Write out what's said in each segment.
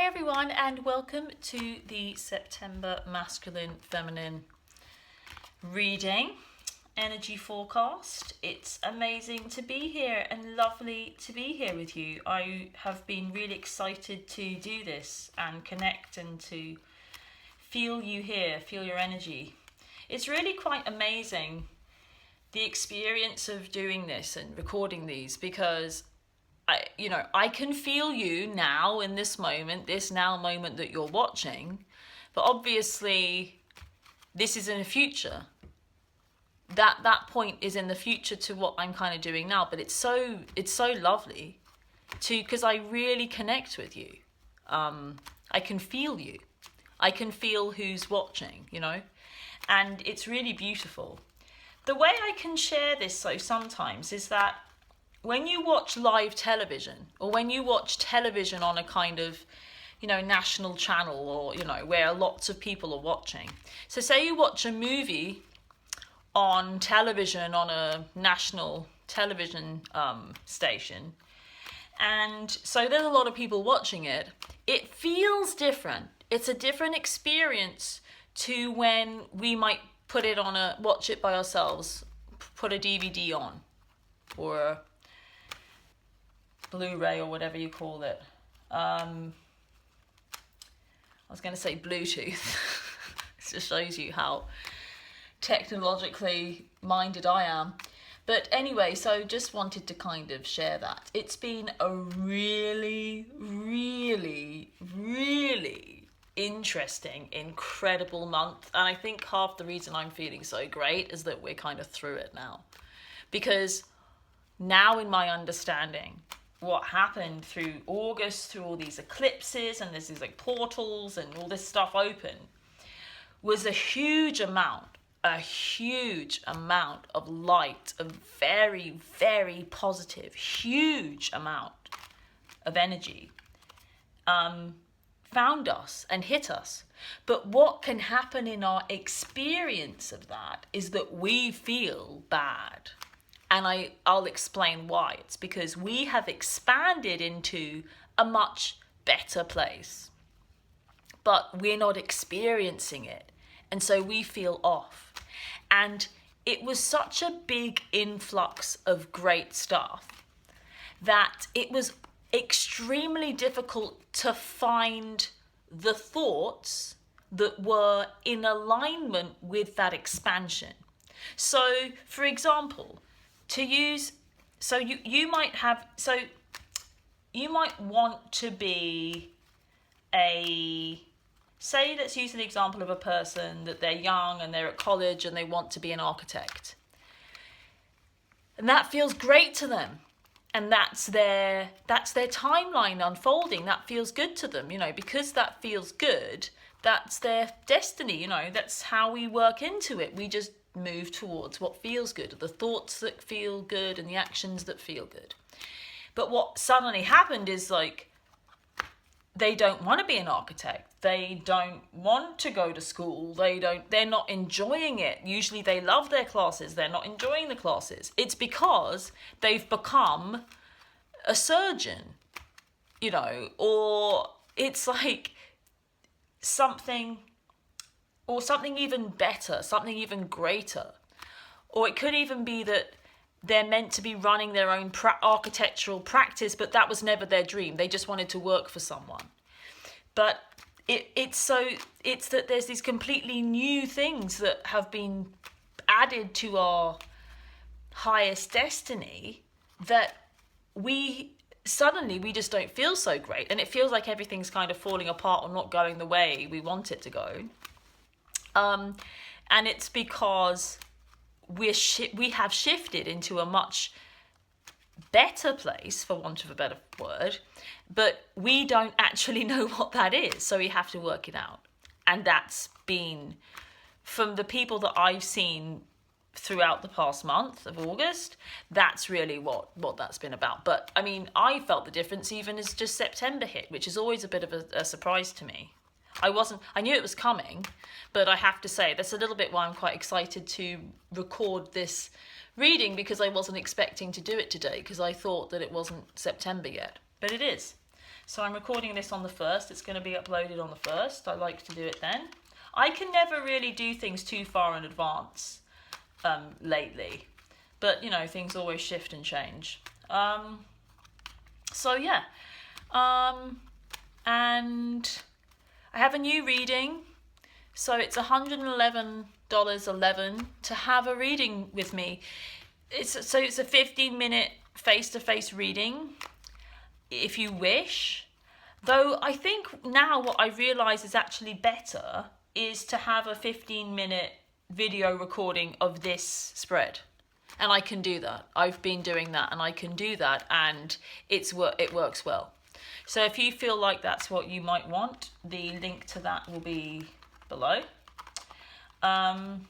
Hi everyone, and welcome to the September Masculine Feminine reading energy forecast. It's amazing to be here and lovely to be here with you. I have been really excited to do this and connect and to feel you here, feel your energy. It's really quite amazing, the experience of doing this and recording these, because I can feel you now in this moment, this now moment that you're watching, but obviously this is in the future. That point is in the future to what I'm kind of doing now, but it's so lovely because I really connect with you. I can feel you. I can feel who's watching, and it's really beautiful. The way I can share this sometimes is that when you watch live television, or when you watch television on a kind of, national channel, or, where lots of people are watching. So say you watch a movie on television, on a national television station, and so there's a lot of people watching it. It feels different. It's a different experience to when we might watch it by ourselves, put a DVD on, or Blu-ray, or whatever you call it. I was going to say Bluetooth. It just shows you how technologically minded I am. But anyway, so just wanted to kind of share that. It's been a really, really, really interesting, incredible month. And I think half the reason I'm feeling so great is that we're kind of through it now. Because now, in my understanding, what happened through August, through all these eclipses, and there's these portals and all this stuff open, was a huge amount of light, a very, very positive, huge amount of energy found us and hit us. But what can happen in our experience of that is that we feel bad. And I'll explain why. It's because we have expanded into a much better place, but we're not experiencing it. And so we feel off. And it was such a big influx of great stuff that it was extremely difficult to find the thoughts that were in alignment with that expansion. So, for example, you might want to be say, let's use an example of a person that they're young and they're at college and they want to be an architect. And that feels great to them. And that's their timeline unfolding. That feels good to them, because that feels good, that's their destiny, that's how we work into it. We just move towards what feels good, the thoughts that feel good and the actions that feel good. But what suddenly happened is they don't want to be an architect. They don't want to go to school. They're not enjoying it. Usually they love their classes. They're not enjoying the classes. It's because they've become a surgeon, or it's something even better, something even greater. Or it could even be that they're meant to be running their own architectural practice, but that was never their dream. They just wanted to work for someone. But it's that there's these completely new things that have been added to our highest destiny that we just don't feel so great. And it feels like everything's kind of falling apart or not going the way we want it to go. And it's because we have shifted into a much better place, for want of a better word, but we don't actually know what that is, so we have to work it out. And that's been, from the people that I've seen throughout the past month of August, that's really what that's been about. But I mean, I felt the difference even as just September hit, which is always a bit of a surprise to me. I knew it was coming, but I have to say that's a little bit why I'm quite excited to record this reading, because I wasn't expecting to do it today, because I thought that it wasn't September yet, but it is. So I'm recording this on the 1st. It's going to be uploaded on the 1st. I like to do it then. I can never really do things too far in advance lately. But, you know, things always shift and change. So, yeah. And I have a new reading. So it's $111.11 to have a reading with me. It's a 15-minute face-to-face reading, if you wish. Though I think now what I realise is actually better is to have a 15-minute video recording of this spread. And I can do that. I've been doing that and I can do that, and it works well. So if you feel like that's what you might want, the link to that will be below. And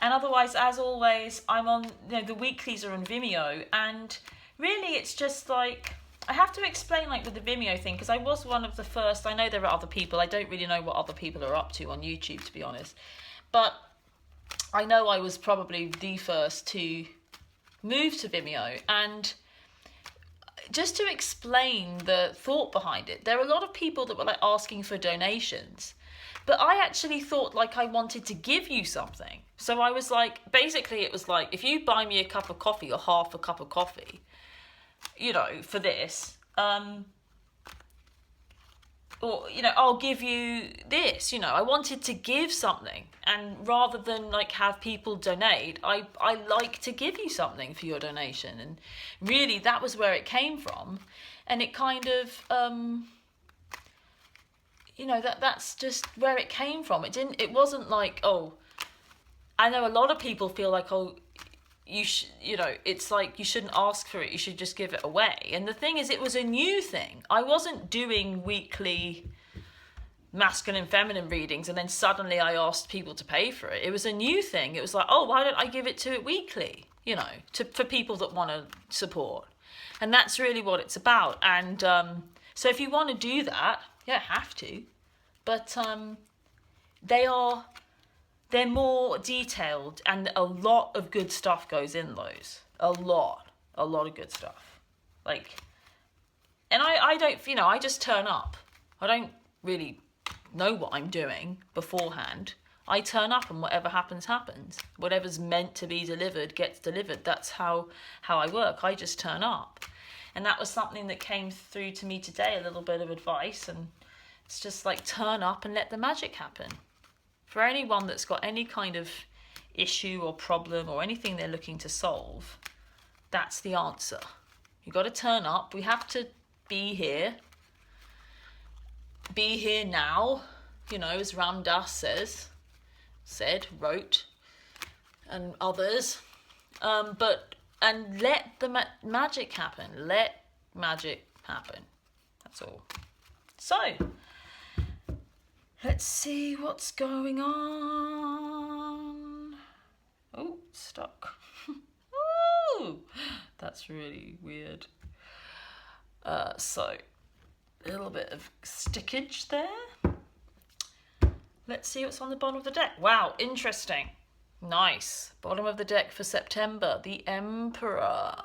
otherwise, as always, I'm on, the weeklies are on Vimeo, and really it's just like, I have to explain like with the Vimeo thing, because I was one of the first. I know there are other people. I don't really know what other people are up to on YouTube, to be honest. But I know I was probably the first to move to Vimeo. And just to explain the thought behind it, there are a lot of people that were like asking for donations. But I actually thought like I wanted to give you something. So I was like, basically it was like, if you buy me a cup of coffee or half a cup of coffee, for this, or, I'll give you this, I wanted to give something. And rather than like have people donate, I like to give you something for your donation. And really that was where it came from. And it kind of, that's just where it came from. It wasn't like, oh, I know a lot of people feel like, oh, it's like you shouldn't ask for it, you should just give it away. And the thing is, it was a new thing. I wasn't doing weekly masculine feminine readings and then suddenly I asked people to pay for it. It was a new thing. It was like, oh, why don't I give it to it weekly, for people that want to support. And that's really what it's about. And so if you want to do that, yeah, have to. But they're more detailed, and a lot of good stuff goes in those. A lot of good stuff. And I don't, I just turn up. I don't really know what I'm doing beforehand. I turn up and whatever happens, happens. Whatever's meant to be delivered gets delivered. That's how I work. I just turn up. And that was something that came through to me today, a little bit of advice. And it's just like, turn up and let the magic happen. For anyone that's got any kind of issue or problem or anything they're looking to solve, that's the answer. You've got to turn up. We have to be here. Be here now, as Ram Dass wrote, and others. And let the magic happen. Let magic happen. That's all. So, let's see what's going on. Oh, stuck. Oh, that's really weird. So, a little bit of stickage there. Let's see what's on the bottom of the deck. Wow, interesting. Nice. Bottom of the deck for September. The Emperor.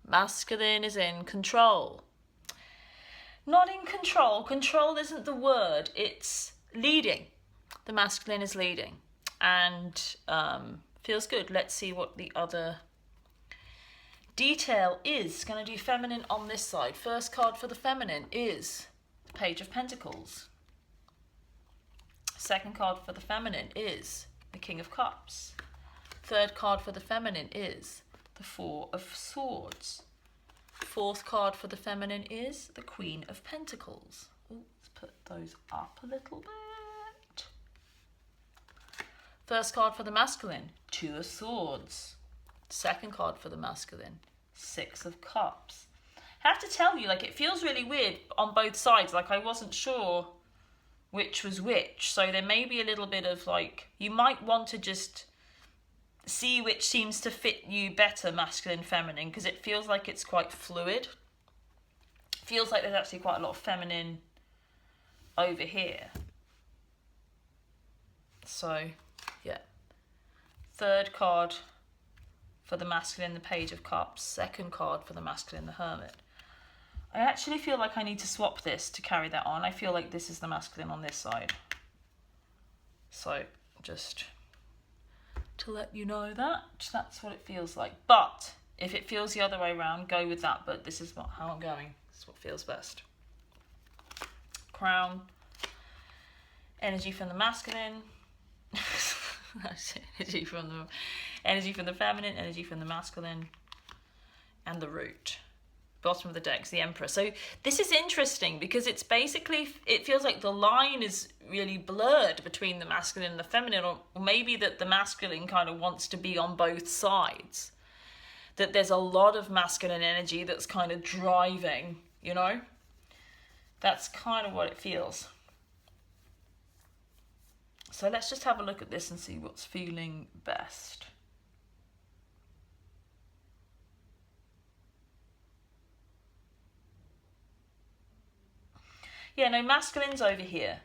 Masculine is in control. Not in control. Control isn't the word. It's leading. The masculine is leading. And feels good. Let's see what the other detail is. Going to do feminine on this side. First card for the feminine is the Page of Pentacles. Second card for the feminine is the King of Cups. Third card for the feminine is the Four of Swords. Fourth card for the feminine is the Queen of Pentacles. Ooh, let's put those up a little bit. First card for the masculine, Two of Swords. Second card for the masculine, Six of Cups. I have to tell you, it feels really weird on both sides. I wasn't sure which was which. So there may be a little bit of you might want to just see which seems to fit you better, masculine, feminine, because it feels like it's quite fluid. It feels like there's actually quite a lot of feminine over here. So, yeah. Third card for the masculine, the Page of Cups. Second card for the masculine, the Hermit. I actually feel like I need to swap this to carry that on. I feel like this is the masculine on this side. So just to let you know that, that's what it feels like. But if it feels the other way around, go with that. But this is how I'm going. This is what feels best. Crown. Energy from the masculine. energy from the feminine, energy from the masculine, and the root. Bottom of the deck's the Emperor. So this is interesting because it's basically, it feels like the line is really blurred between the masculine and the feminine, or maybe that the masculine kind of wants to be on both sides. That there's a lot of masculine energy that's kind of driving, you know? That's kind of what it feels. So let's just have a look at this and see what's feeling best. Yeah, no, masculine's over here.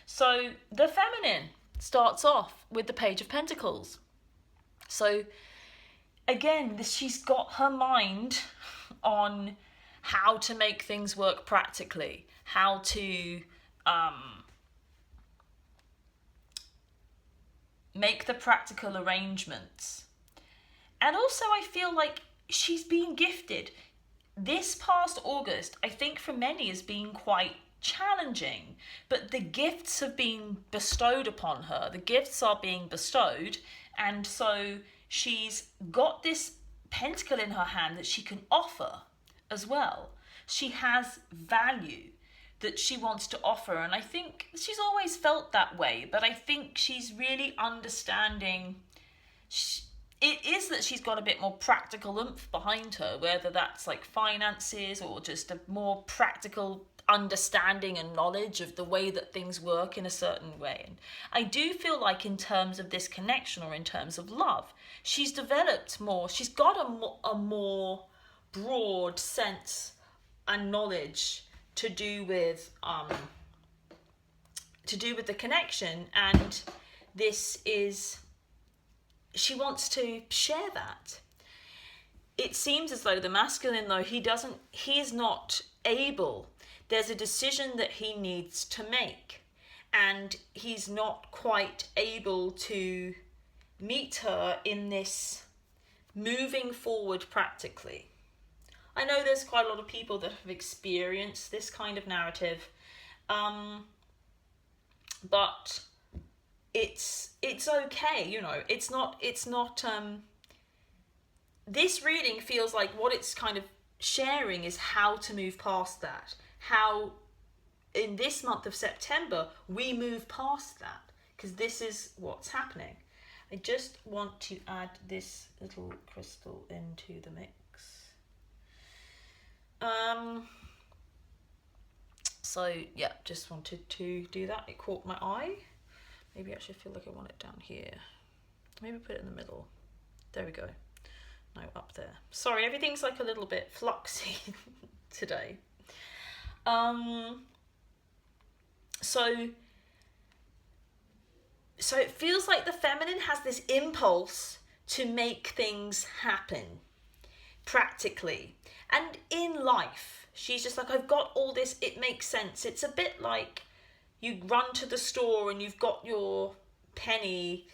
So the feminine starts off with the Page of Pentacles. So again, she's got her mind on how to make things work practically, how to make the practical arrangements. And also I feel like she's being gifted. This past August, I think for many has been quite challenging, but the gifts have been bestowed upon her. The gifts are being bestowed, and so she's got this pentacle in her hand that she can offer as well. She has value that she wants to offer, and I think she's always felt that way, but I think she's really understanding. It is that she's got a bit more practical oomph behind her, whether that's like finances or just a more practical understanding and knowledge of the way that things work in a certain way. And I do feel like in terms of this connection, or in terms of love, she's developed more. She's got a more broad sense and knowledge to do with the connection, and this is, she wants to share that. It seems as though the masculine, though, he is not able. There's a decision that he needs to make, and he's not quite able to meet her in this moving forward practically. I know there's quite a lot of people that have experienced this kind of narrative, but it's okay, you know. It's not this reading feels like what it's kind of sharing is how to move past that, how in this month of September we move past that, because this is what's happening. I just want to add this little crystal into the mix. So yeah, just wanted to do that. It caught my eye. Maybe I actually feel like I want it down here. Maybe put it in the middle. There we go. No, up there. Sorry, everything's like a little bit fluxy today. So it feels like the feminine has this impulse to make things happen practically. And in life, she's just like, I've got all this, it makes sense. It's a bit like you run to the store and you've got your penny.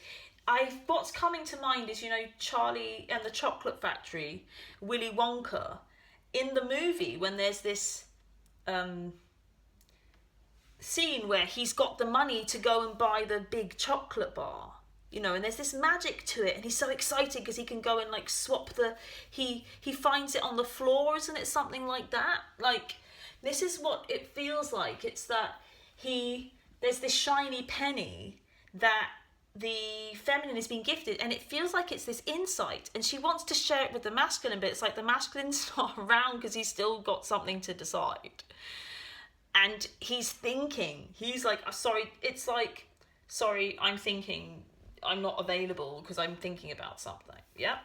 What's coming to mind is, you know, Charlie and the Chocolate Factory, Willy Wonka. In the movie, when there's this scene where he's got the money to go and buy the big chocolate bar, you know, and there's this magic to it, and he's so excited because he can go and like swap he finds it on the floor, isn't it? Something like that. Like, this is what it feels like. It's that there's this shiny penny that the feminine is being gifted, and it feels like it's this insight, and she wants to share it with the masculine, but it's like the masculine's not around because he's still got something to decide. And he's thinking, he's like, sorry, it's like, sorry, I'm thinking, I'm not available because I'm thinking about something. Yeah.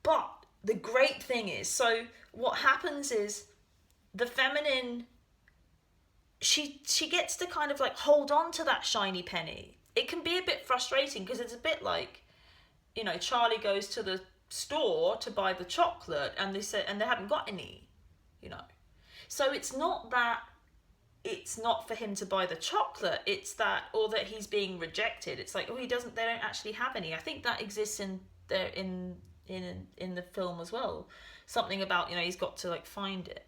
But the great thing is, so what happens is the feminine, she gets to kind of like hold on to that shiny penny. It can be a bit frustrating because it's a bit like, you know, Charlie goes to the store to buy the chocolate, and they said, and they haven't got any, you know. So it's not that it's not for him to buy the chocolate, it's that, or that he's being rejected. It's like, oh, they don't actually have any. I think that exists in the film as well. Something about, you know, he's got to like find it.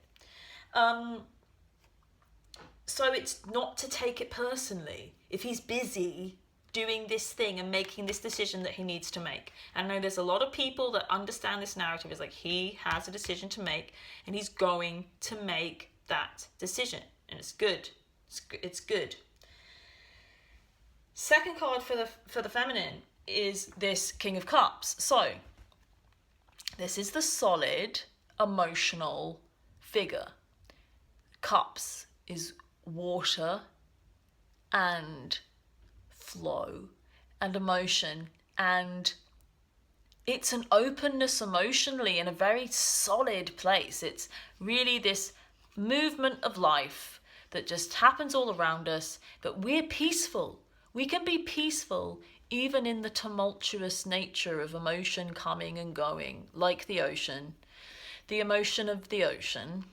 So it's not to take it personally if he's busy doing this thing and making this decision that he needs to make. I know there's a lot of people that understand this narrative as like, he has a decision to make and he's going to make that decision, and it's good. It's good. Second card for the feminine is this King of Cups. So this is the solid emotional figure. Cups is water and flow and emotion, and it's an openness emotionally in a very solid place. It's really this movement of life that just happens all around us, but we're peaceful. We can be peaceful even in the tumultuous nature of emotion coming and going, like the ocean. The emotion of the ocean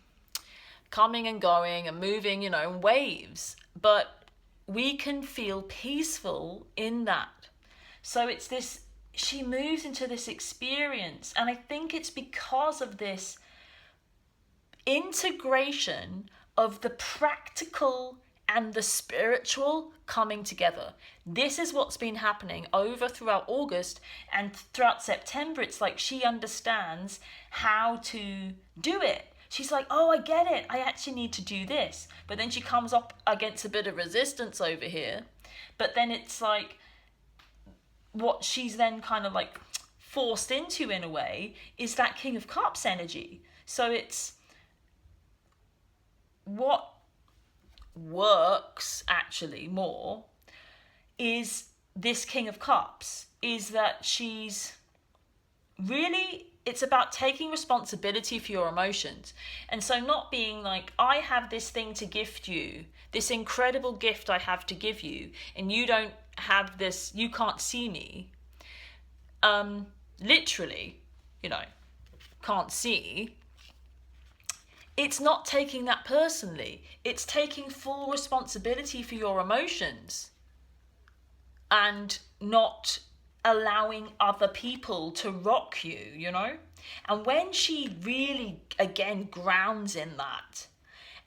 coming and going and moving, you know, in waves, but we can feel peaceful in that. So it's this, she moves into this experience, and I think it's because of this integration of the practical and the spiritual coming together. This is what's been happening throughout August and throughout September. It's like she understands how to do it. She's like, oh, I get it. I actually need to do this. But then she comes up against a bit of resistance over here. But then it's like, what she's then kind of like forced into in a way is that King of Cups energy. So it's what works actually more is this King of Cups, is that she's really, it's about taking responsibility for your emotions. And so not being like, I have this thing to gift you, this incredible gift I have to give you, and you don't have this, you can't see me. Literally, you know, can't see. It's not taking that personally. It's taking full responsibility for your emotions and not allowing other people to rock you, you know? And when she really, again, grounds in that,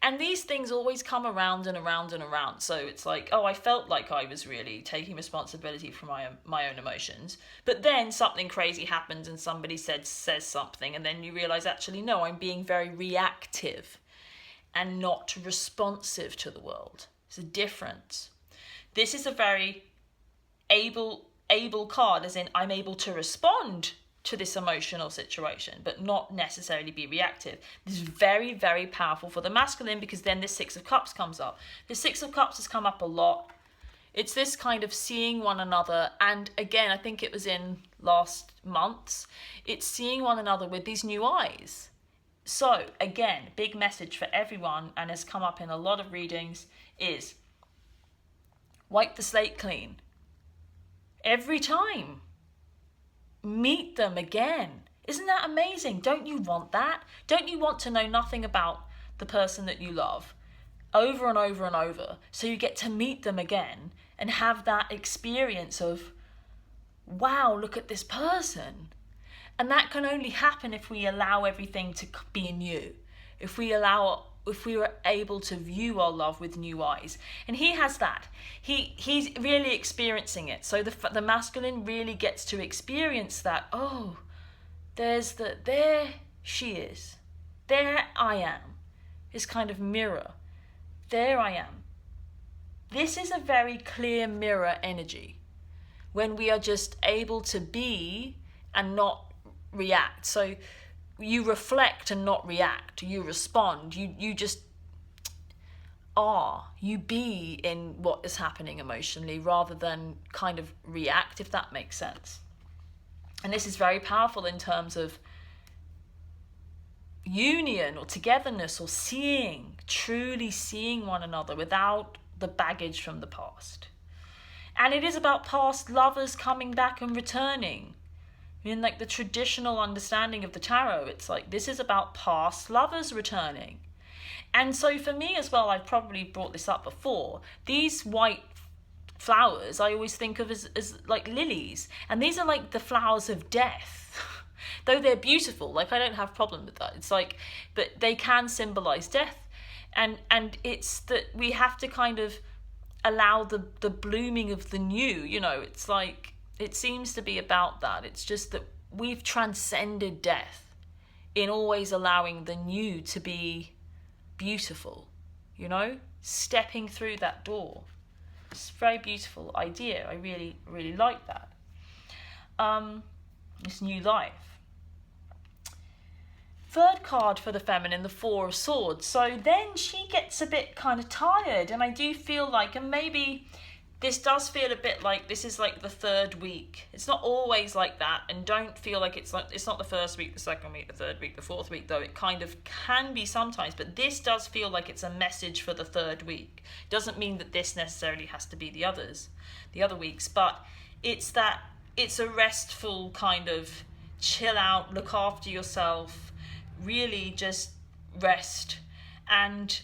and these things always come around and around and around. So it's like, oh, I felt like I was really taking responsibility for my own emotions. But then something crazy happens and somebody says something, and then you realize, actually, no, I'm being very reactive and not responsive to the world. It's a difference. This is a very able card, as in I'm able to respond to this emotional situation, but not necessarily be reactive. This is very, very powerful for the masculine, because then the Six of Cups comes up. The Six of Cups has come up a lot. It's this kind of seeing one another, and again, I think it was in last month's, it's seeing one another with these new eyes. So again, big message for everyone, and has come up in a lot of readings, is wipe the slate clean. Every time. Meet them again. Isn't that amazing? Don't you want that? Don't you want to know nothing about the person that you love over and over and over, so you get to meet them again and have that experience of, wow, look at this person. And that can only happen if we allow everything to be new. If we were able to view our love with new eyes. And he has that. He's really experiencing it. So the masculine really gets to experience that. Oh, there she is. There I am. This kind of mirror. There I am. This is a very clear mirror energy, when we are just able to be and not react. So you reflect and not react. You respond. You just are. You be in what is happening emotionally, rather than kind of react, if that makes sense. And this is very powerful in terms of union or togetherness, or truly seeing one another without the baggage from the past. And it is about past lovers coming back and returning. In like the traditional understanding of the tarot, it's like this is about past lovers returning. And so for me as well, I've probably brought this up before, these white flowers I always think of as like lilies, and these are like the flowers of death. Though they're beautiful, like I don't have a problem with that. It's like, but they can symbolize death, and it's that we have to kind of allow the blooming of the new, you know. It's like, it seems to be about that. It's just that we've transcended death in always allowing the new to be beautiful, you know, stepping through that door. It's a very beautiful idea. I really, really like that. This new life. Third card for the feminine, the Four of Swords. So then she gets a bit kind of tired, and I do feel like, and maybe this does feel a bit like this is like the third week. It's not always like that, and don't feel like it's not the first week, the second week, the third week, the fourth week, though it kind of can be sometimes, but this does feel like it's a message for the third week. Doesn't mean that this necessarily has to be the other weeks, but it's that it's a restful kind of chill out, look after yourself, really just rest and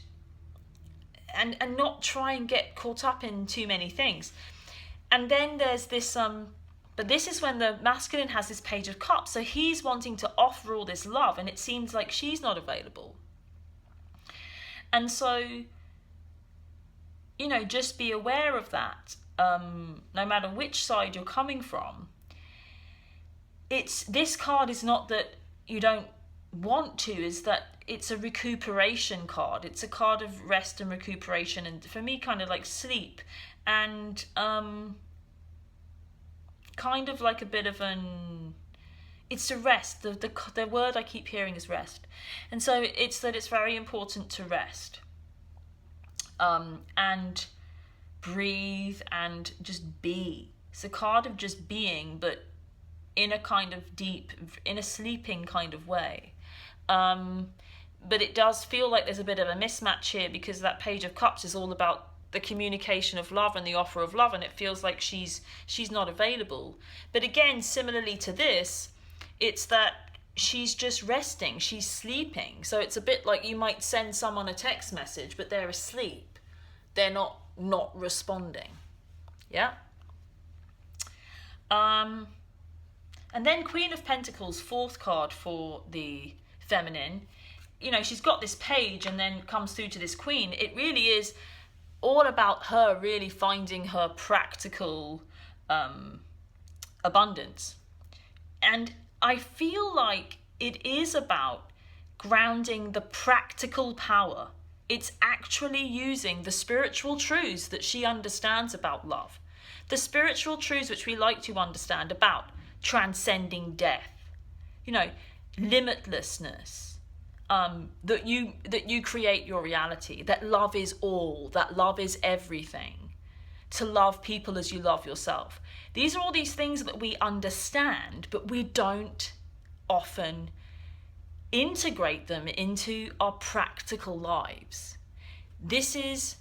not try and get caught up in too many things. And then there's this but this is when the masculine has this Page of Cups, so he's wanting to offer all this love, and it seems like she's not available. And so, you know, just be aware of that. No matter which side you're coming from, this card is not that you don't want to, is that it's a recuperation card. It's a card of rest and recuperation, and for me kind of like sleep, and kind of like a bit of it's a rest. The word I keep hearing is rest, and so it's that it's very important to rest and breathe and just be. It's a card of just being, but in a kind of deep, in a sleeping kind of way. But it does feel like there's a bit of a mismatch here, because that Page of Cups is all about the communication of love and the offer of love, and it feels like she's not available. But again, similarly to this, it's that she's just resting, she's sleeping. So it's a bit like you might send someone a text message, but they're asleep. They're not responding. Yeah? And then Queen of Pentacles, fourth card for the feminine. You know, she's got this page and then comes through to this queen. It really is all about her really finding her practical abundance. And I feel like it is about grounding the practical power. It's actually using the spiritual truths that she understands about love. The spiritual truths which we like to understand about transcending death. You know, limitlessness. That you create your reality, that love is all, that love is everything, to love people as you love yourself. These are all these things that we understand, but we don't often integrate them into our practical lives. This is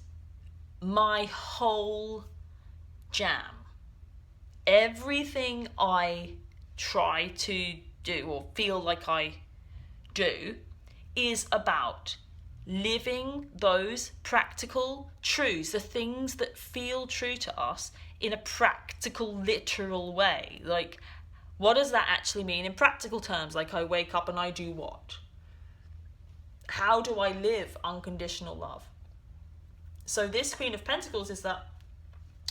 my whole jam. Everything I try to do or feel like I do is about living those practical truths, the things that feel true to us, in a practical, literal way. Like, what does that actually mean in practical terms? Like, I wake up and I do what? How do I live unconditional love? So this Queen of Pentacles is that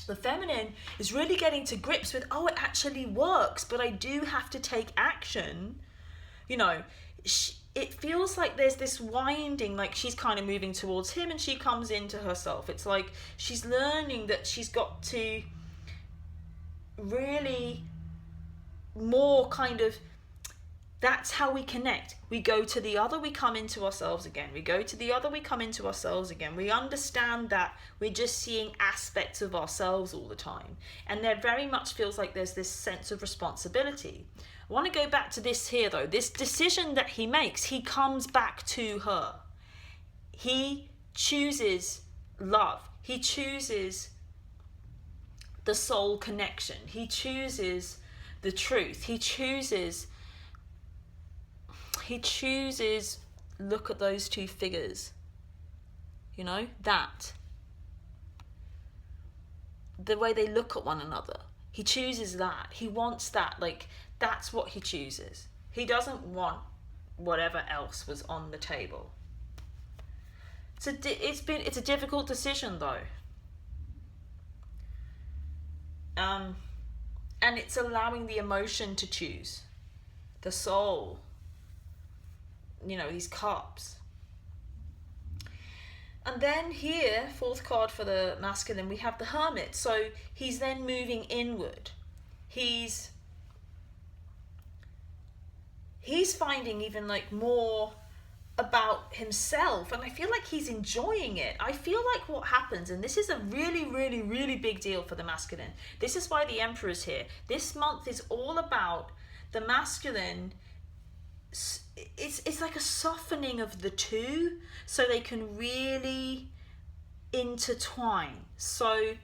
the feminine is really getting to grips with, oh, it actually works, but I do have to take action. You know, it feels like there's this winding, like she's kind of moving towards him and she comes into herself. It's like she's learning that she's got to really more kind of, that's how we connect. We go to the other, we come into ourselves again. We go to the other, we come into ourselves again. We understand that we're just seeing aspects of ourselves all the time. And there very much feels like there's this sense of responsibility. I want to go back to this here though. This decision that he makes, he comes back to her. He chooses love. He chooses the soul connection. He chooses the truth. He chooses, look at those two figures, you know, that, the way they look at one another. He chooses that. He wants that. Like, that's what he chooses. He doesn't want whatever else was on the table. It's a difficult decision, though. And it's allowing the emotion to choose, the soul, you know, these cups. And then here, fourth card for the masculine, we have the hermit. So he's then moving inward. He's finding even like more about himself, and I feel like he's enjoying it. I feel like what happens, and this is a really, really, really big deal for the masculine. This is why the Emperor's here. This month is all about the masculine. It's like a softening of the two, so they can really intertwine. So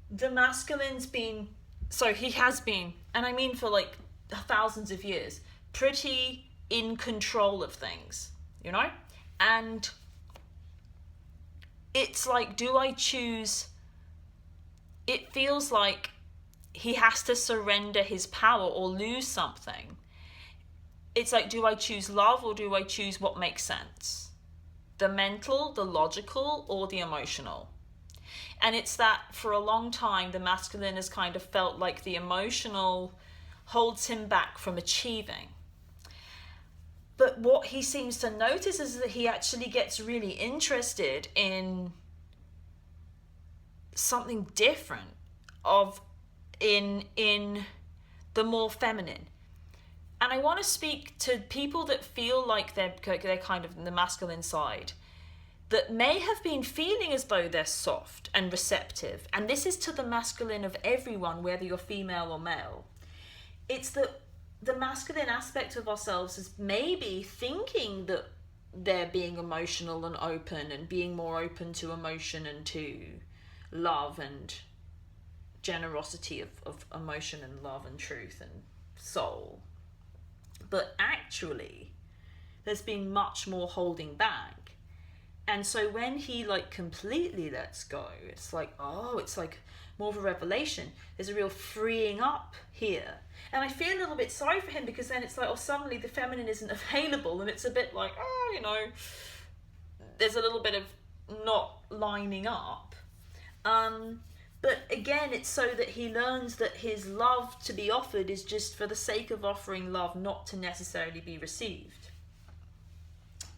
the masculine's been, so he has been, and I mean for like thousands of years, pretty in control of things, you know? And it's like, do I choose? It feels like he has to surrender his power or lose something. It's like, do I choose love or do I choose what makes sense? The mental, the logical, or the emotional? And it's that for a long time, the masculine has kind of felt like the emotional holds him back from achieving. But what he seems to notice is that he actually gets really interested in something different, in the more feminine. And I want to speak to people that feel like they're kind of in the masculine side, that may have been feeling as though they're soft and receptive. And this is to the masculine of everyone, whether you're female or male. It's that the masculine aspect of ourselves is maybe thinking that they're being emotional and open and being more open to emotion and to love and generosity of emotion and love and truth and soul. But actually, there's been much more holding back. And so when he like completely lets go, it's like, oh, it's like more of a revelation. There's a real freeing up here. And I feel a little bit sorry for him, because then it's like, oh, suddenly the feminine isn't available, and it's a bit like, oh, you know, there's a little bit of not lining up. But again, it's so that he learns that his love to be offered is just for the sake of offering love, not to necessarily be received.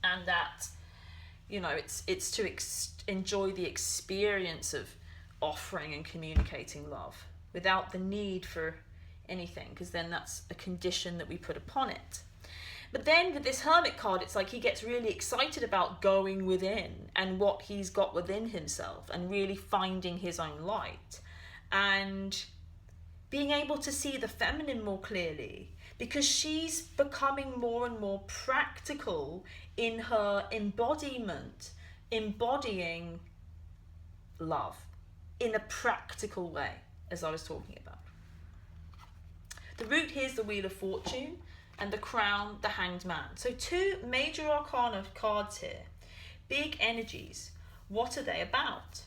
And that, you know, it's to enjoy the experience of offering and communicating love without the need for anything, because then that's a condition that we put upon it. But then with this hermit card, it's like he gets really excited about going within and what he's got within himself and really finding his own light and being able to see the feminine more clearly, because she's becoming more and more practical in her embodying love in a practical way, as I was talking about. The root here is the Wheel of Fortune, and the crown, the Hanged Man. So two major arcana cards here. Big energies. What are they about?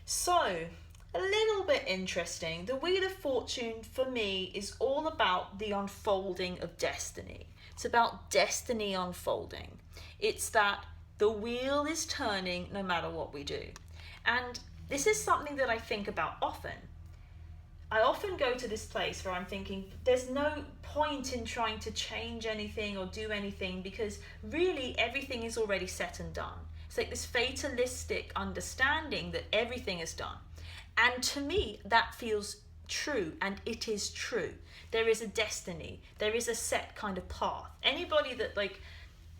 So, a little bit interesting. The Wheel of Fortune, for me, is all about the unfolding of destiny. It's about destiny unfolding. It's that the wheel is turning no matter what we do. And this is something that I think about often. I often go to this place where I'm thinking there's no point in trying to change anything or do anything, because really everything is already set and done. It's like this fatalistic understanding that everything is done. And to me, that feels true, and it is true. There is a destiny. There is a set kind of path. Anybody that like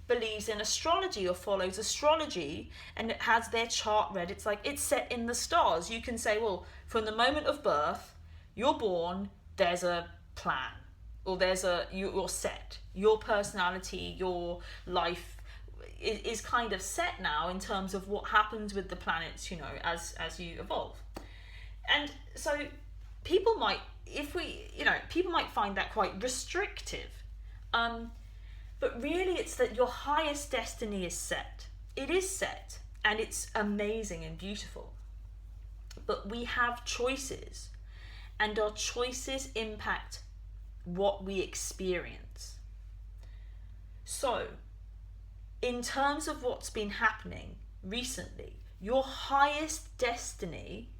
believes in astrology or follows astrology and it has their chart read, it's like it's set in the stars. You can say, well, from the moment of birth, you're born, there's a plan, or you're set. Your personality, your life is kind of set now in terms of what happens with the planets, you know, as you evolve. And so people might, people might find that quite restrictive. But really it's that your highest destiny is set. It is set, and it's amazing and beautiful. But we have choices, and our choices impact what we experience. So, in terms of what's been happening recently, your highest destiny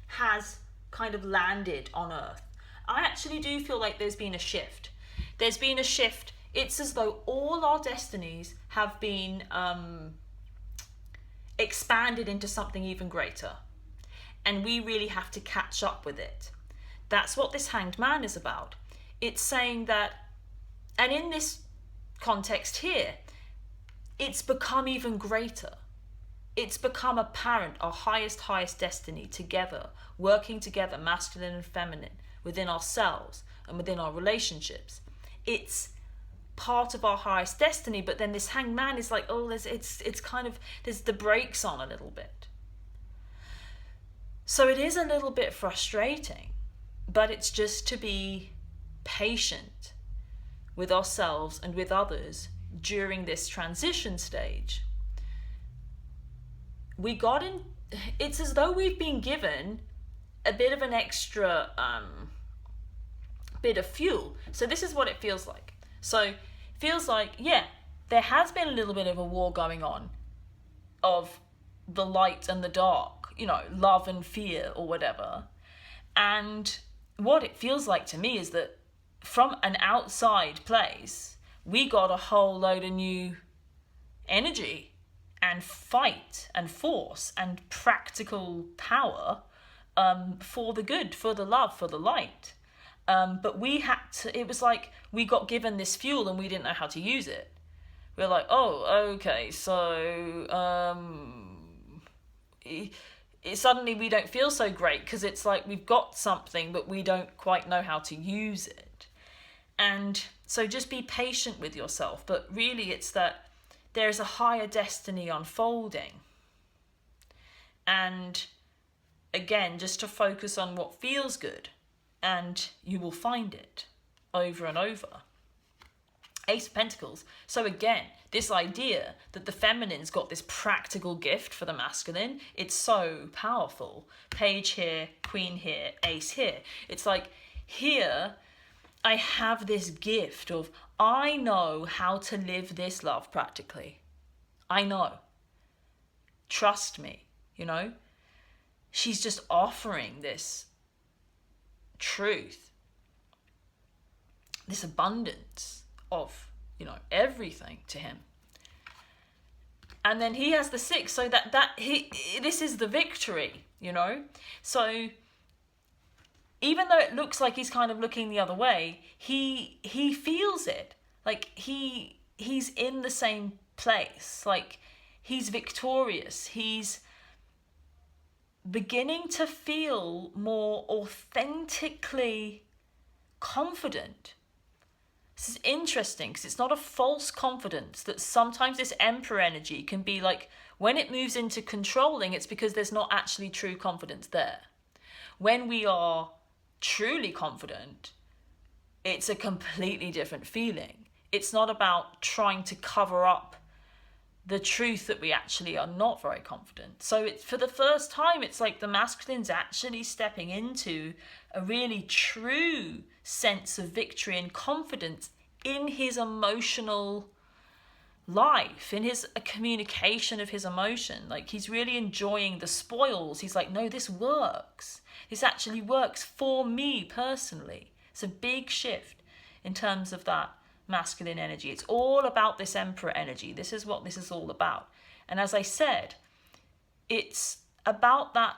has kind of landed on Earth. I actually do feel like there's been a shift. There's been a shift. It's as though all our destinies have been expanded into something even greater. And we really have to catch up with it. That's what this Hanged Man is about. It's saying that, and in this context here, it's become even greater. It's become apparent, our highest destiny together, working together, masculine and feminine, within ourselves and within our relationships. It's part of our highest destiny, but then this Hanged Man is like, oh, it's kind of, there's the brakes on a little bit. So it is a little bit frustrating, but it's just to be patient with ourselves and with others during this transition stage. It's as though we've been given a bit of an extra bit of fuel. So this is what it feels like. So it feels like, yeah, there has been a little bit of a war going on of the light and the dark, love and fear or whatever. And what it feels like to me is that from an outside place, we got a whole load of new energy and fight and force and practical power for the good, for the love, for the light. But it was like we got given this fuel and we didn't know how to use it. We're like, oh, okay, so suddenly we don't feel so great because it's like we've got something but we don't quite know how to use it. And so just be patient with yourself, but really it's that there's a higher destiny unfolding. And again, just to focus on what feels good, and you will find it over and over. Ace of Pentacles. So again, this idea that the feminine's got this practical gift for the masculine, it's so powerful. Page here, Queen here, Ace here. It's like, here I have this gift of, I know how to live this love practically. I know. Trust me, She's just offering this truth, this abundance of, everything to him. And then he has the 6, so this is the victory, So even though it looks like he's kind of looking the other way, he feels it. Like he's in the same place. Like he's victorious. He's beginning to feel more authentically confident. This is interesting because it's not a false confidence that sometimes this Emperor energy can be like, when it moves into controlling, it's because there's not actually true confidence there. When we are truly confident, it's a completely different feeling. It's not about trying to cover up the truth that we actually are not very confident. So it's, for the first time, it's like the masculine's actually stepping into a really true sense of victory and confidence in his emotional life, in his communication of his emotion. Like he's really enjoying the spoils. He's like, no, this works. This actually works for me personally. It's a big shift in terms of that masculine energy. It's all about this Emperor energy. This is what this is all about. And as I said, it's about that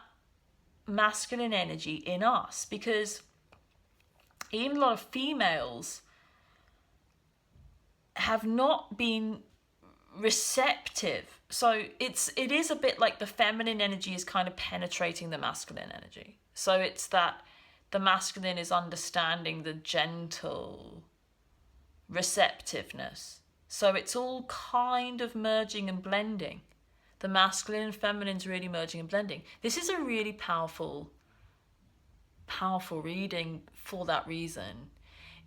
masculine energy in us, because even a lot of females have not been receptive. So it is a bit like the feminine energy is kind of penetrating the masculine energy. So it's that the masculine is understanding the gentle receptiveness. So it's all kind of merging and blending. The masculine and feminine's really merging and blending. This is a really powerful powerful reading for that reason,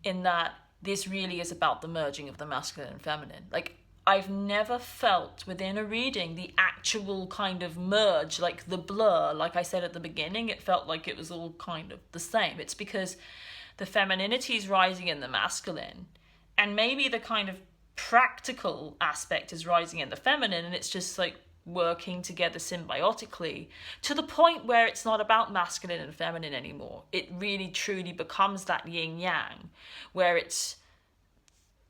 in that this really is about the merging of the masculine and feminine. Like, I've never felt within a reading the actual kind of merge, like the blur, like I said at the beginning, it felt like it was all kind of the same. It's because the femininity is rising in the masculine, and maybe the kind of practical aspect is rising in the feminine, and it's just like working together symbiotically to the point where it's not about masculine and feminine anymore. It really truly becomes that yin yang, where it's,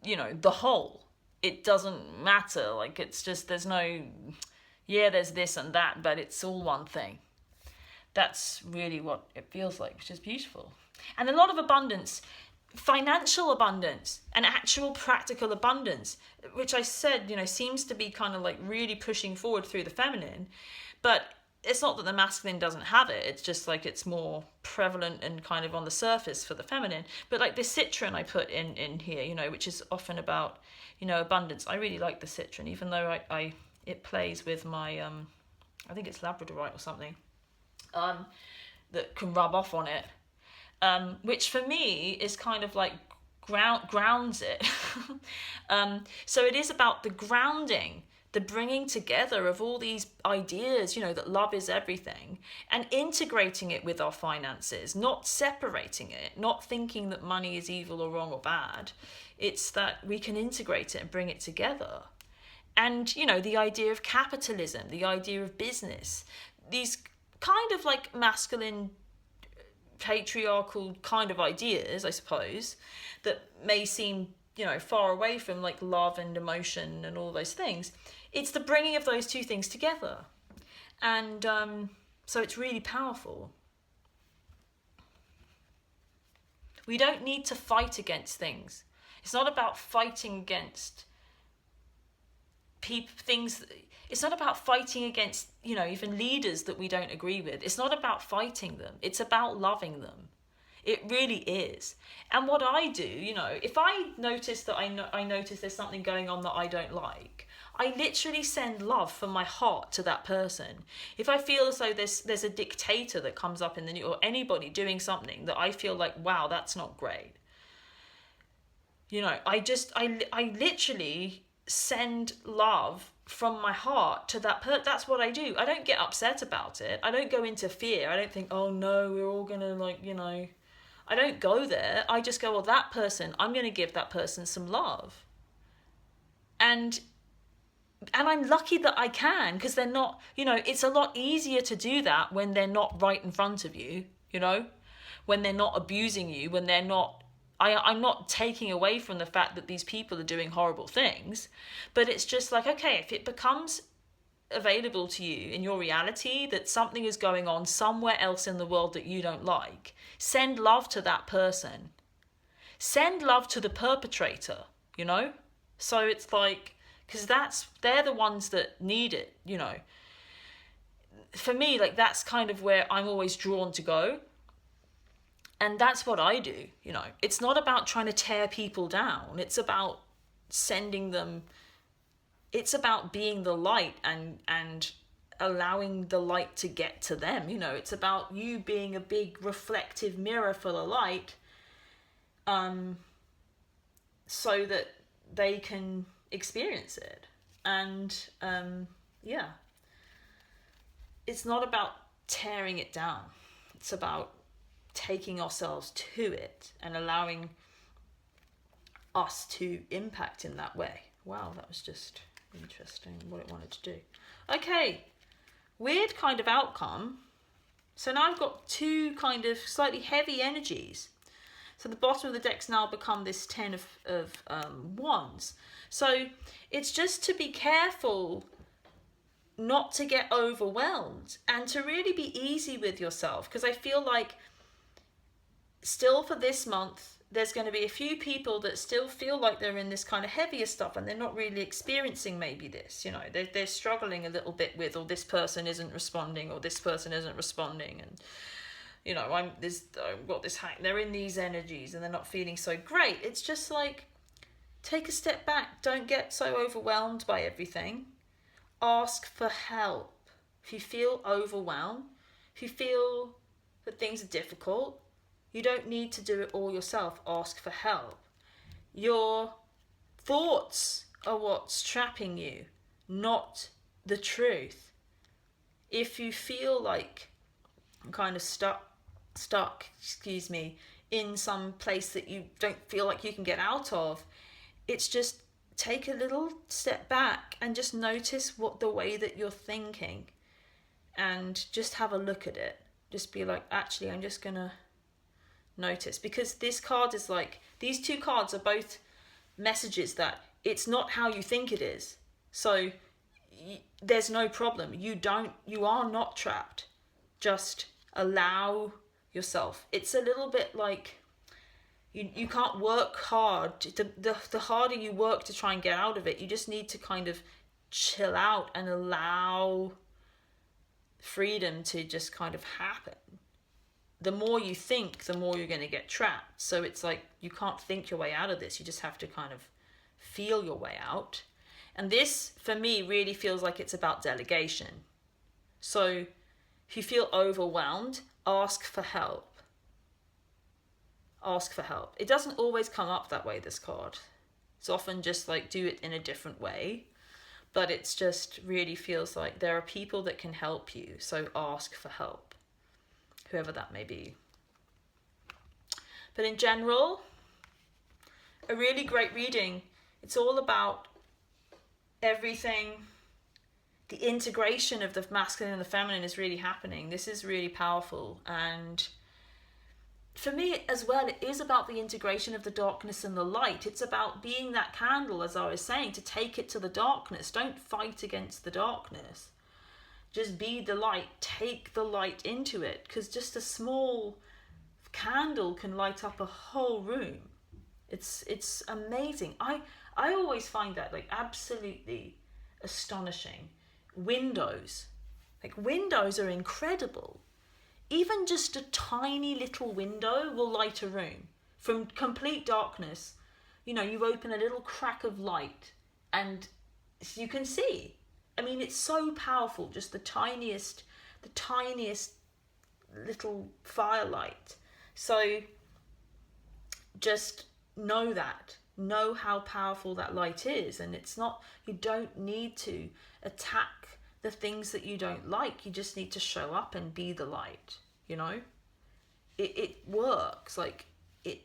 you know, the whole. It doesn't matter, like, it's just, there's no, yeah, there's this and that, but it's all one thing. That's really what it feels like, which is beautiful. And a lot of abundance, financial abundance and actual practical abundance, which I said, you know, seems to be kind of like really pushing forward through the feminine. But it's not that the masculine doesn't have it, it's just like it's more prevalent and kind of on the surface for the feminine. But like this citron I put in here, you know, which is often about, you know, abundance. I really like the citron, even though I it plays with my I think it's labradorite or something, that can rub off on it, which for me is kind of like grounds it. So it is about the grounding, the bringing together of all these ideas, you know, that love is everything, and integrating it with our finances, not separating it, not thinking that money is evil or wrong or bad. It's that we can integrate it and bring it together. And, you know, the idea of capitalism, the idea of business, these kind of like masculine, patriarchal kind of ideas, I suppose, that may seem, you know, far away from like love and emotion and all those things. It's the bringing of those two things together. And so it's really powerful. We don't need to fight against things. It's not about fighting against things. It's not about fighting against, you know, even leaders that we don't agree with. It's not about fighting them. It's about loving them. It really is. And what I do, you know, if I notice that I notice there's something going on that I don't like, I literally send love from my heart to that person. If I feel as though there's a dictator that comes up in the news, or anybody doing something that I feel like, wow, that's not great, you know, I literally send love from my heart to that person. That's what I do. I don't get upset about it. I don't go into fear. I don't think, oh no, we're all gonna, like, you know, I don't go there. I just go, well, that person, I'm gonna give that person some love. And I'm lucky that I can, because they're not, you know, it's a lot easier to do that when they're not right in front of you, you know, when they're not abusing you, when they're not, I'm not taking away from the fact that these people are doing horrible things, but it's just like, okay, if it becomes available to you in your reality that something is going on somewhere else in the world that you don't like, send love to that person. Send love to the perpetrator, you know? So it's like, because they're the ones that need it, you know? For me, like, that's kind of where I'm always drawn to go. And that's what I do, you know. It's not about trying to tear people down. It's about sending them, it's about being the light and allowing the light to get to them, you know. It's about you being a big reflective mirror for the light, so that they can experience it. And yeah, it's not about tearing it down. It's about taking ourselves to it and allowing us to impact in that way. Wow, that was just interesting what it wanted to do. Okay, weird kind of outcome. So now I've got two kind of slightly heavy energies. So the bottom of the deck's now become this 10 of wands. So it's just to be careful not to get overwhelmed and to really be easy with yourself, because I feel like still for this month, there's going to be a few people that still feel like they're in this kind of heavier stuff and they're not really experiencing maybe this, you know, they're struggling a little bit with, or this person isn't responding, or this person isn't responding. And, you know, I've got this hack, they're in these energies and they're not feeling so great. It's just like, take a step back. Don't get so overwhelmed by everything. Ask for help. If you feel overwhelmed, if you feel that things are difficult, you don't need to do it all yourself. Ask for help. Your thoughts are what's trapping you, not the truth. If you feel like I'm kind of stuck, in some place that you don't feel like you can get out of, it's just take a little step back and just notice what the way that you're thinking, and just have a look at it. Just be like, actually, I'm just gonna notice, because this card is like, these two cards are both messages that it's not how you think it is. So there's no problem. You are not trapped. Just allow yourself. It's a little bit like you can't work hard. The harder you work to try and get out of it, you just need to kind of chill out and allow freedom to just kind of happen. The more you think, the more you're going to get trapped. So it's like you can't think your way out of this. You just have to kind of feel your way out. And this, for me, really feels like it's about delegation. So if you feel overwhelmed, ask for help. Ask for help. It doesn't always come up that way, this card. It's often just like do it in a different way. But it's just really feels like there are people that can help you. So ask for help, whoever that may be. But in general, a really great reading. It's all about everything. The integration of the masculine and the feminine is really happening. This is really powerful. And for me as well, it is about the integration of the darkness and the light. It's about being that candle, as I was saying, to take it to the darkness. Don't fight against the darkness. Just be the light. Take the light into it, because just a small candle can light up a whole room. It's amazing. I always find that like absolutely astonishing. Windows are incredible. Even just a tiny little window will light a room from complete darkness. You know, you open a little crack of light and you can see. I mean, it's so powerful, just the tiniest little firelight. So just know how powerful that light is. And it's not, you don't need to attack the things that you don't like. You just need to show up and be the light, you know. It works. Like it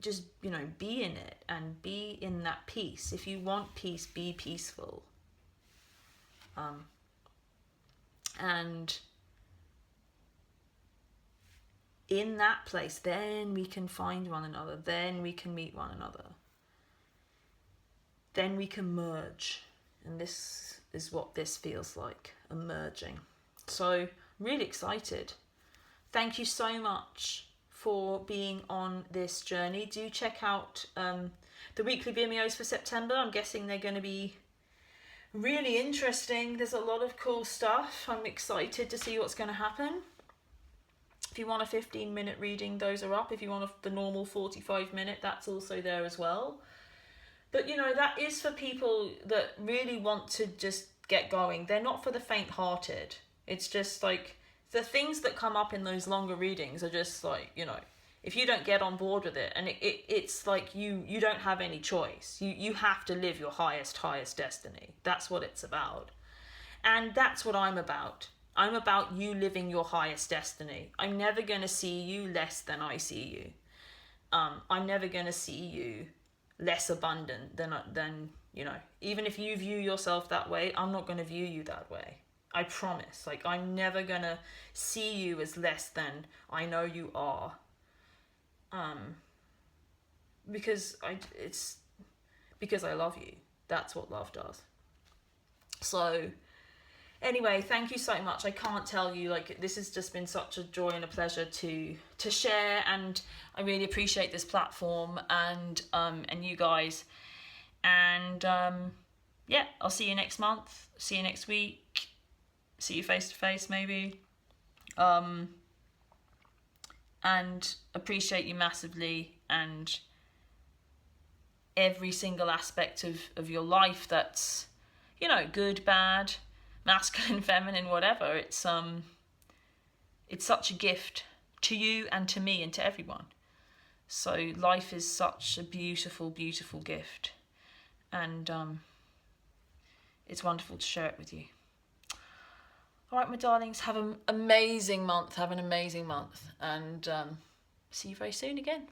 just, you know, be in it and be in that peace. If you want peace, be peaceful. And in that place, then we can find one another, then we can meet one another, then we can merge. And this is what this feels like, a merging. So really excited. Thank you so much for being on this journey. Do check out the weekly Vimeos for September. I'm guessing they're going to be really interesting. There's a lot of cool stuff. I'm excited to see what's going to happen. If you want a 15-minute reading, those are up. If you want the normal 45-minute, that's also there as well. But, you know, that is for people that really want to just get going. They're not for the faint-hearted. It's just like the things that come up in those longer readings are just like, you know, if you don't get on board with it, and it's like you don't have any choice. You have to live your highest destiny. That's what it's about. And that's what I'm about. I'm about you living your highest destiny. I'm never going to see you less than I see you. I'm never going to see you less abundant than, you know, even if you view yourself that way, I'm not going to view you that way. I promise. Like, I'm never going to see you as less than I know you are. Because I love you. That's what love does. So anyway, thank you so much. I can't tell you, like, this has just been such a joy and a pleasure to share, and I really appreciate this platform and you guys. And yeah, I'll see you next month. See you next week. See you face to face, maybe. And appreciate you massively, and every single aspect of your life that's, you know, good, bad, masculine, feminine, whatever. It's it's such a gift to you and to me and to everyone. So life is such a beautiful, beautiful gift, and it's wonderful to share it with you. All right, my darlings, have an amazing month. Have an amazing month, and see you very soon again.